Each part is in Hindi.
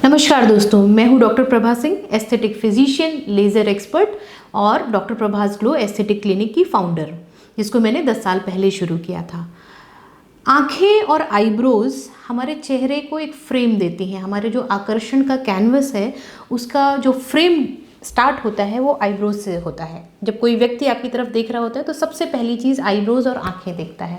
नमस्कार दोस्तों, मैं हूं doctor Prabha Singh, aesthetic physician, laser expert और doctor Prabha's glow aesthetic clinic की फाउंडर, जिसको मैंने 10 साल पहले शुरू किया था। आँखें और आईब्रोज हमारे चेहरे को एक फ्रेम देती हैं। हमारे जो आकर्षण का कैनवस है, उसका जो फ्रेम स्टार्ट होता है वो आईब्रोज से होता है। जब कोई व्यक्ति आपकी तरफ देख रहा होता है तो सबसे पहली चीज़ आईब्रोज और आँखें देखता है।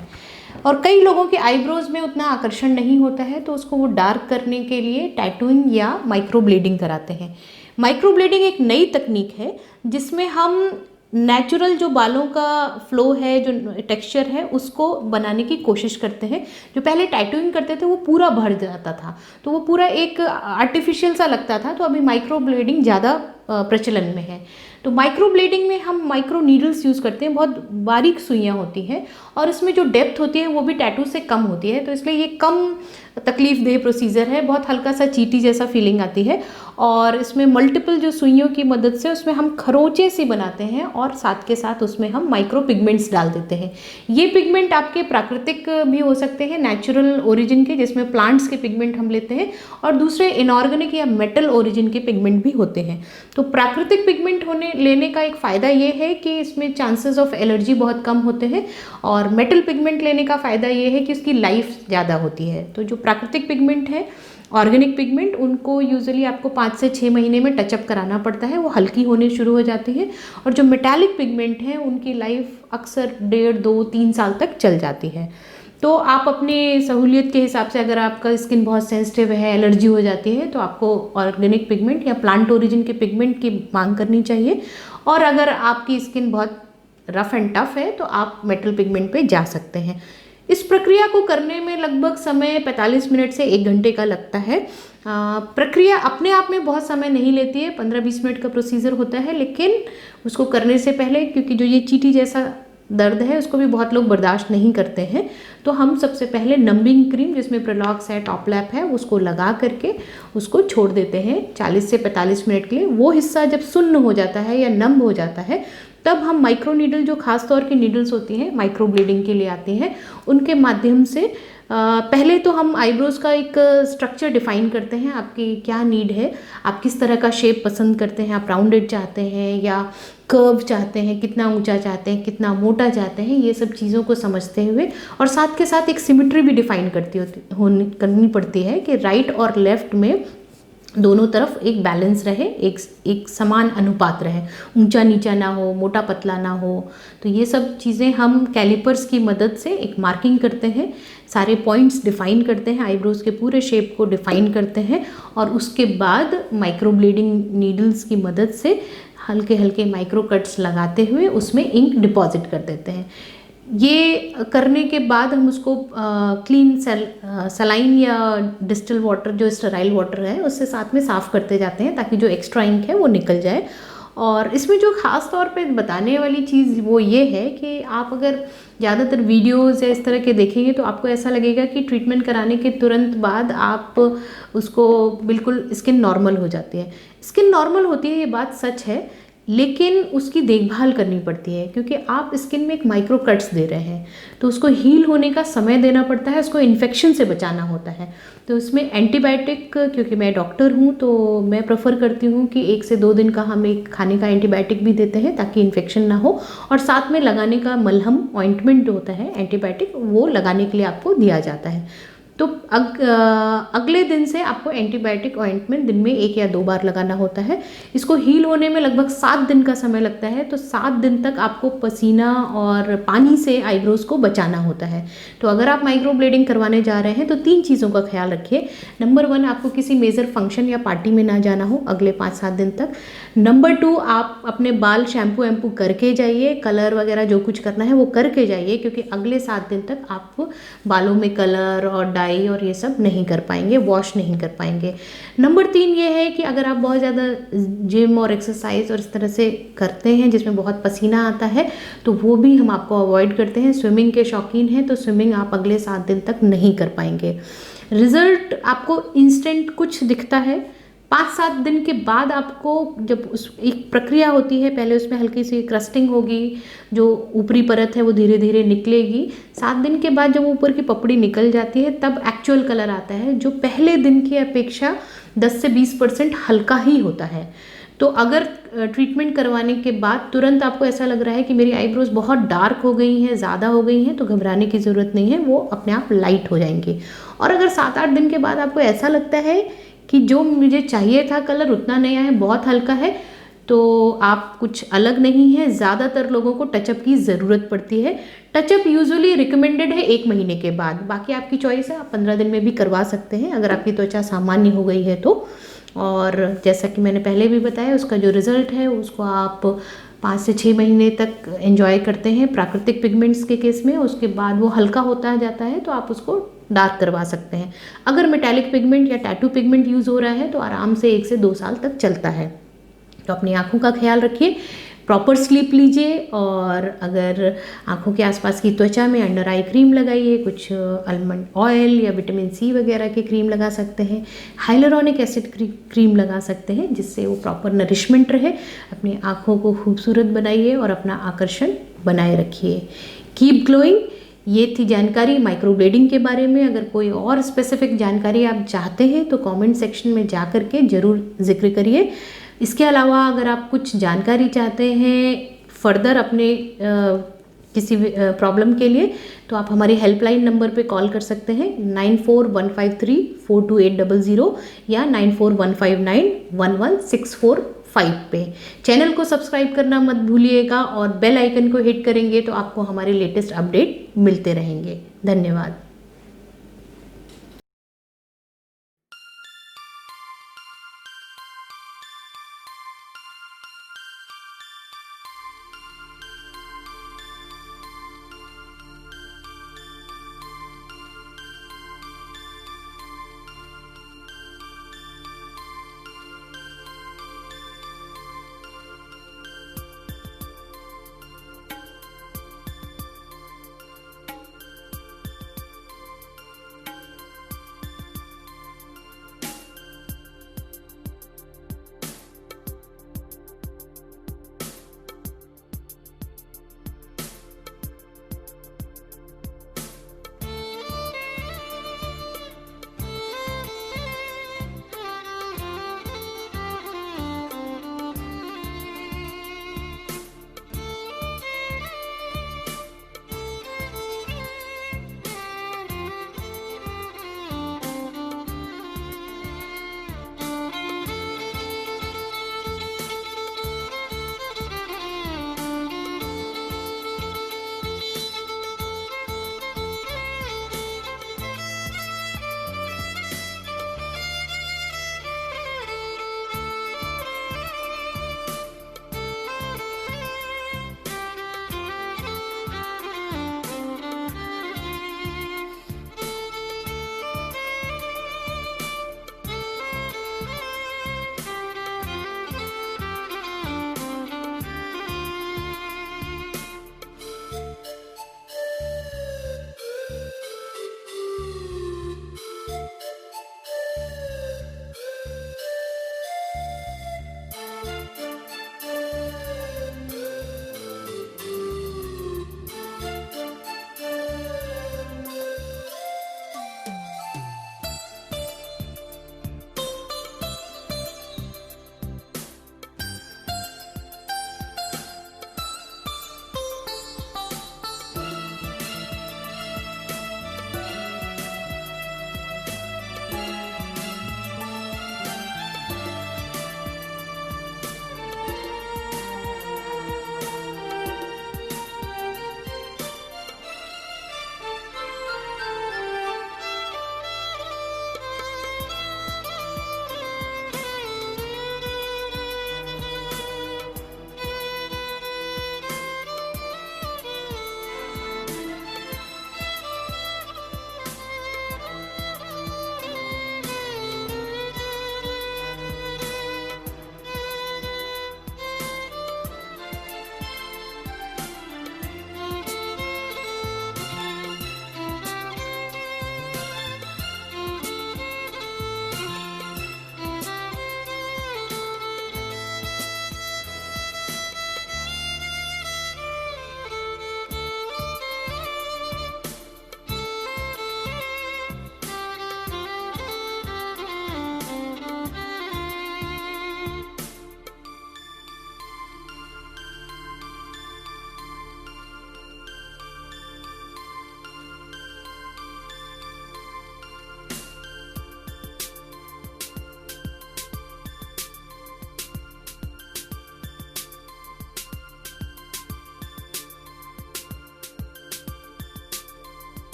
और कई लोगों के आईब्रोज में उतना आकर्षण नहीं होता है, तो उसको वो डार्क करने के लिए टैटूइंग या माइक्रोब्लेडिंग कराते हैं। माइक्रोब्लेडिंग एक नई तकनीक है जिसमें हम नेचुरल जो बालों का फ्लो है, जो टेक्सचर है, उसको बनाने की कोशिश करते हैं। जो पहले टैटूइंग करते थे वो पूरा भर जाता था, तो वो पूरा एक आर्टिफिशियल सा लगता था। तो अभी माइक्रोब्लेडिंग ज़्यादा प्रचलन में है। तो माइक्रोब्लेडिंग में हम माइक्रो नीडल्स यूज़ करते हैं। बहुत बारीक सुइयाँ होती हैं और इसमें जो डेप्थ होती है वो भी टैटू से कम होती है, तो इसलिए ये कम तकलीफ देह प्रोसीजर है। बहुत हल्का सा चीटी जैसा फीलिंग आती है और इसमें मल्टीपल जो सुइयों की मदद से उसमें हम खरोंचे सी बनाते हैं और साथ के साथ उसमें हम माइक्रो पिगमेंट्स डाल देते हैं। ये पिगमेंट आपके प्राकृतिक भी हो सकते हैं, नेचुरल ओरिजिन के, जिसमें प्लांट्स के पिगमेंट हम लेते हैं, और दूसरे इनऑर्गेनिक या मेटल ओरिजिन के पिगमेंट भी होते हैं। तो प्राकृतिक पिगमेंट लेने का एक फ़ायदा ये है कि इसमें चांसेस ऑफ एलर्जी बहुत कम होते हैं, और मेटल पिगमेंट लेने का फ़ायदा ये है कि उसकी लाइफ ज़्यादा होती है। तो जो प्राकृतिक पिगमेंट है, ऑर्गेनिक पिगमेंट, उनको यूजुअली आपको 5 से 6 महीने में टचअप कराना पड़ता है, वो हल्की होने शुरू हो जाती है। और जो मेटालिक पिगमेंट है उनकी लाइफ अक्सर 1.5, 2, 3 साल तक चल जाती है। तो आप अपनी सहूलियत के हिसाब से, अगर आपका स्किन बहुत सेंसिटिव है, एलर्जी हो जाती है, तो आपको ऑर्गेनिक पिगमेंट या प्लांट ओरिजिन के पिगमेंट की मांग करनी चाहिए। और अगर आपकी स्किन बहुत रफ एंड टफ है तो आप मेटल पिगमेंट पे जा सकते हैं। इस प्रक्रिया को करने में लगभग समय 45 मिनट से 1 घंटे का लगता है। प्रक्रिया अपने आप में बहुत समय नहीं लेती है, 15-20 मिनट का प्रोसीजर होता है, लेकिन उसको करने से पहले, क्योंकि जो ये चीटी जैसा दर्द है उसको भी बहुत लोग बर्दाश्त नहीं करते हैं, तो हम सबसे पहले नंबिंग क्रीम, जिसमें प्रोलॉक्स है, टॉप लैप है, उसको लगा करके उसको छोड़ देते हैं 40 से 45 मिनट के लिए। वो हिस्सा जब सुन्न हो जाता है या नम हो जाता है, तब हम माइक्रो नीडल, जो खास तौर की नीडल्स होती हैं, माइक्रो ब्लीडिंग के लिए आती हैं, उनके माध्यम से पहले तो हम आईब्रोज का एक स्ट्रक्चर डिफाइन करते हैं। आपकी क्या नीड है, आप किस तरह का शेप पसंद करते हैं, आप राउंडेड चाहते हैं या कर्व चाहते हैं, कितना ऊंचा चाहते हैं, कितना मोटा चाहते हैं, ये सब चीज़ों को समझते हुए, और साथ के साथ एक सिमेट्री भी डिफाइन करनी पड़ती है कि राइट और लेफ्ट में दोनों तरफ एक बैलेंस रहे, एक समान अनुपात रहे, ऊंचा नीचा ना हो, मोटा पतला ना हो। तो ये सब चीज़ें हम कैलिपर्स की मदद से एक मार्किंग करते हैं, सारे पॉइंट्स डिफाइन करते हैं, आईब्रोज के पूरे शेप को डिफाइन करते हैं, और उसके बाद माइक्रोब्लेडिंग नीडल्स की मदद से हल्के हल्के माइक्रो कट्स लगाते हुए उसमें इंक डिपॉजिट कर देते हैं। ये करने के बाद हम उसको क्लीन सलाइन या डिस्टिल वाटर, जो स्टेराइल वाटर है, उससे साथ में साफ़ करते जाते हैं ताकि जो एक्स्ट्रा इंक है वो निकल जाए। और इसमें जो ख़ास तौर पे बताने वाली चीज़ वो ये है कि आप अगर ज़्यादातर वीडियोज़ या इस तरह के देखेंगे तो आपको ऐसा लगेगा कि ट्रीटमेंट कराने के तुरंत बाद आप उसको बिल्कुल स्किन नॉर्मल हो जाती है। स्किन नॉर्मल होती है, ये बात सच है, लेकिन उसकी देखभाल करनी पड़ती है, क्योंकि आप स्किन में एक माइक्रो कट्स दे रहे हैं, तो उसको हील होने का समय देना पड़ता है, उसको इन्फेक्शन से बचाना होता है। तो उसमें एंटीबायोटिक, क्योंकि मैं डॉक्टर हूँ तो मैं प्रेफर करती हूँ कि 1 से 2 दिन का हम एक खाने का एंटीबायोटिक भी देते हैं ताकि इन्फेक्शन ना हो, और साथ में लगाने का मलहम, ऑइंटमेंट जो होता है एंटीबायोटिक, वो लगाने के लिए आपको दिया जाता है। तो अगले दिन से आपको एंटीबायोटिक ऑइंटमेंट दिन में 1 या 2 बार लगाना होता है। इसको हील होने में लगभग 7 दिन का समय लगता है, तो 7 दिन तक आपको पसीना और पानी से आईब्रोज को बचाना होता है। तो अगर आप माइक्रो ब्लेडिंग करवाने जा रहे हैं तो 3 चीज़ों का ख्याल रखिए। नंबर 1, आपको किसी मेजर फंक्शन या पार्टी में ना जाना हो अगले 5-7 दिन तक। नंबर 2, आप अपने बाल शैम्पू वैम्पू करके जाइए, कलर वगैरह जो कुछ करना है वो करके जाइए, क्योंकि अगले 7 दिन तक आप बालों में कलर और डाई और ये सब नहीं कर पाएंगे, वॉश नहीं कर पाएंगे। नंबर 3 ये है कि अगर आप बहुत ज़्यादा जिम और एक्सरसाइज और इस तरह से करते हैं जिसमें बहुत पसीना आता है, तो वो भी हम आपको अवॉइड करते हैं। स्विमिंग के शौकीन हैं तो स्विमिंग आप अगले 7 दिन तक नहीं कर पाएंगे। रिजल्ट आपको इंस्टेंट कुछ दिखता है, 5-7 दिन के बाद आपको, जब उस एक प्रक्रिया होती है, पहले उसमें हल्की सी क्रस्टिंग होगी, जो ऊपरी परत है वो धीरे धीरे निकलेगी। 7 दिन के बाद जब ऊपर की पपड़ी निकल जाती है तब एक्चुअल कलर आता है, जो पहले दिन की अपेक्षा 10 से 20% हल्का ही होता है। तो अगर ट्रीटमेंट करवाने के बाद तुरंत आपको ऐसा लग रहा है कि मेरी आईब्रोज बहुत डार्क हो गई हैं, ज़्यादा हो गई हैं, तो घबराने की ज़रूरत नहीं है, वो अपने आप लाइट हो जाएंगे। और अगर 7-8 दिन के बाद आपको ऐसा लगता है कि जो मुझे चाहिए था कलर उतना नहीं आया है, बहुत हल्का है, तो आप कुछ अलग नहीं है। ज़्यादातर लोगों को टचअप की ज़रूरत पड़ती है। टचअप यूजुअली रिकमेंडेड है 1 महीने के बाद, बाकी आपकी चॉइस है, आप 15 दिन में भी करवा सकते हैं अगर आपकी त्वचा सामान्य हो गई है तो। और जैसा कि मैंने पहले भी बताया, उसका जो रिज़ल्ट है उसको आप 5 से 6 महीने तक एंजॉय करते हैं प्राकृतिक पिगमेंट्स के केस में। उसके बाद वो हल्का होता जाता है तो आप उसको डार्क करवा सकते हैं। अगर मेटालिक पिगमेंट या टैटू पिगमेंट यूज़ हो रहा है तो आराम से 1 से 2 साल तक चलता है। तो अपनी आँखों का ख्याल रखिए, प्रॉपर स्लीप लीजिए, और अगर आँखों के आसपास की त्वचा में अंडर आई क्रीम लगाइए, कुछ आलमंड ऑयल या विटामिन सी वगैरह की क्रीम लगा सकते हैं, हाइलुरोनिक एसिड क्रीम लगा सकते हैं, जिससे वो प्रॉपर नरिशमेंट रहे। अपनी आँखों को खूबसूरत बनाइए और अपना आकर्षण बनाए रखिए। Keep glowing. ये थी जानकारी माइक्रोब्लेडिंग के बारे में। अगर कोई और स्पेसिफिक जानकारी आप चाहते हैं तो कमेंट सेक्शन में जा कर के ज़रूर जिक्र करिए। इसके अलावा अगर आप कुछ जानकारी चाहते हैं फर्दर अपने किसी प्रॉब्लम के लिए, तो आप हमारी हेल्पलाइन नंबर पे कॉल कर सकते हैं 9415342800 या 9415911645 पे। चैनल को सब्सक्राइब करना मत भूलिएगा और बेल आइकन को हिट करेंगे तो आपको हमारे लेटेस्ट अपडेट मिलते रहेंगे। धन्यवाद।